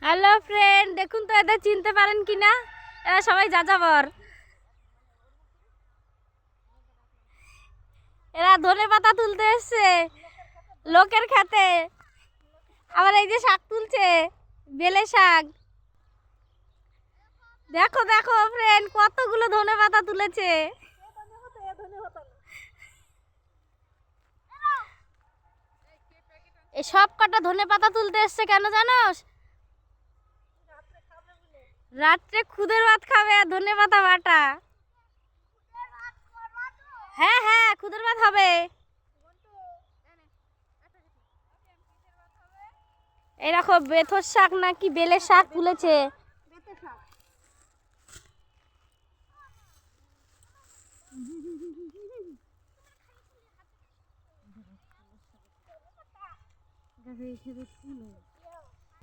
Hello friend, দেখুন তো এদের চিনতে পারেন কিনা। এরা সবাই যাযাবর। এরা ধনেপাতা তুলতে এসছে লোকের খেতে। আবার এই যে শাক তুলছে, বেলে শাক। দেখো দেখো ফ্রেন্ড, কতগুলো ধনেপাতা তুলেছে। এই সব কটা ধনেপাতা তুলতে এসছে কেন জানোস? রাত্রে খুদের ভাত খাবে আর ধনেপাতা বাটা। হ্যাঁ হ্যাঁ, খুদের ভাত হবে। এরকম বেথর শাক নাকি বেলের শাক তুলেছে।